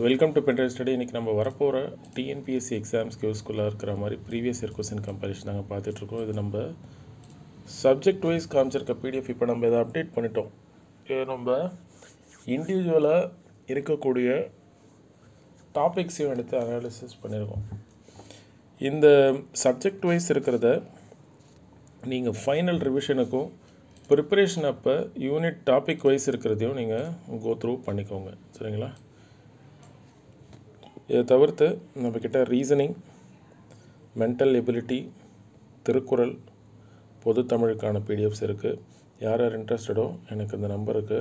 Welcome to pen drive study. இன்றைக்கி நம்ம வரப்போகிற டிஎன்பிஎஸ்சி எக்ஸாம்ஸ்க்கு யூஸ்ஃபுல்லாக இருக்கிற மாதிரி ப்ரீவியஸ் இயர் கொஸ்டின் கம்பேரிஷன் நாங்கள் பார்த்துட்ருக்கோம். இது நம்ம சப்ஜெக்ட் வைஸ் காமிச்சிருக்க பிடிஎஃப் இப்போ நம்ம இதை அப்டேட் பண்ணிட்டோம். நம்ம இண்டிவிஜுவலாக இருக்கக்கூடிய டாபிக்ஸையும் எடுத்து அனாலிசிஸ் பண்ணியிருக்கோம். இந்த சப்ஜெக்ட் வைஸ் இருக்கிறத நீங்கள் ஃபைனல் ரிவிஷனுக்கும் ப்ரிப்பரேஷன் அப்போ யூனிட் டாபிக் வைஸ் இருக்கிறதையும் நீங்கள் கோ த்ரூ பண்ணிக்கோங்க, சரிங்களா? இதை தவிர்த்து நம்மக்கிட்ட ரீசனிங், மென்டல் எபிலிட்டி, திருக்குறள், பொது தமிழுக்கான பிடிஎஃப்ஸ் இருக்குது. யார் யார் இன்ட்ரெஸ்டடோ எனக்கு இந்த நம்பருக்கு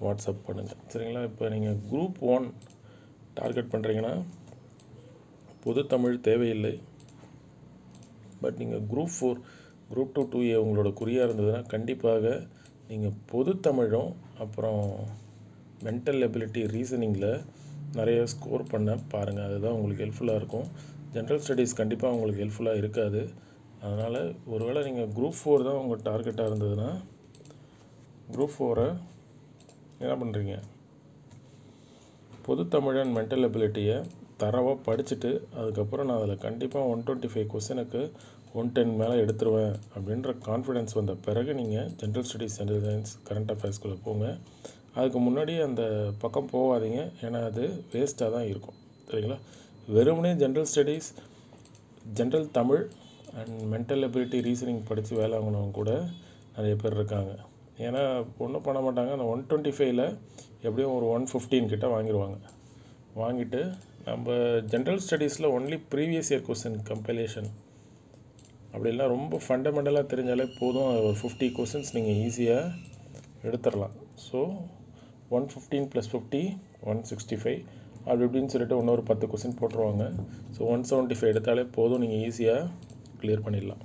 வாட்ஸ்அப் பண்ணுங்கள், சரிங்களா? இப்போ நீங்கள் குரூப் 1 டார்கெட் பண்ணுறீங்கன்னா பொது தமிழ் தேவையில்லை. பட் நீங்கள் குரூப் 4, குரூப் 2, 2A உங்களோட குறியாக இருந்ததுன்னா கண்டிப்பாக நீங்கள் பொது தமிழும் அப்புறம் மென்டல் எபிலிட்டி, ரீசனிங்கில் நிறைய ஸ்கோர் பண்ண பாருங்கள். அதுதான் உங்களுக்கு ஹெல்ப்ஃபுல்லாக இருக்கும். ஜென்ரல் ஸ்டடீஸ் கண்டிப்பாக உங்களுக்கு ஹெல்ப்ஃபுல்லாக இருக்காது. அதனால் ஒருவேளை நீங்கள் குரூப் 4 தான் உங்கள் டார்கெட்டாக இருந்ததுன்னா குரூப் 4 என்ன பண்ணுறீங்க, பொது தமிழ் அண்ட் மென்டல் எபிலிட்டியை தரவாக படிச்சுட்டு அதுக்கப்புறம் நான் அதில் கண்டிப்பாக 125 கொஸ்டினுக்கு 110 மேலே எடுத்துருவேன் அப்படின்ற கான்ஃபிடென்ஸ் வந்த பிறகு நீங்கள் general studies, general science, current அஃபேர்ஸ்குள்ளே போங்க. அதுக்கு முன்னாடி அந்த பக்கம் போகாதீங்க, ஏன்னா அது வேஸ்ட்டாக தான் இருக்கும், சரிங்களா? வெறுமனே general studies, general Tamil and mental ability, reasoning படித்து வேலை வாங்கினவங்க கூட நிறைய பேர் இருக்காங்க. ஏன்னா ஒன்றும் பண்ண மாட்டாங்க. அந்த 125ல் எப்படியும் ஒரு 115 கிட்ட வாங்கிட்டு நம்ம ஜென்ரல் ஸ்டடீஸில் only previous year question compilation அப்படிலாம் ரொம்ப ஃபண்டமெண்டலாக தெரிஞ்சாலே போதும். ஒரு 50 கொஸ்டின்ஸ் நீங்கள் ஈஸியாக எடுத்துடலாம். ஸோ 115 + 50 165 அப்படி இப்படின்னு சொல்லிட்டு இன்னொரு 10 கொஸ்டின் போட்டுருவாங்க. ஸோ 175 எடுத்தாலே போதும், நீங்கள் ஈஸியாக கிளியர் பண்ணிடலாம்.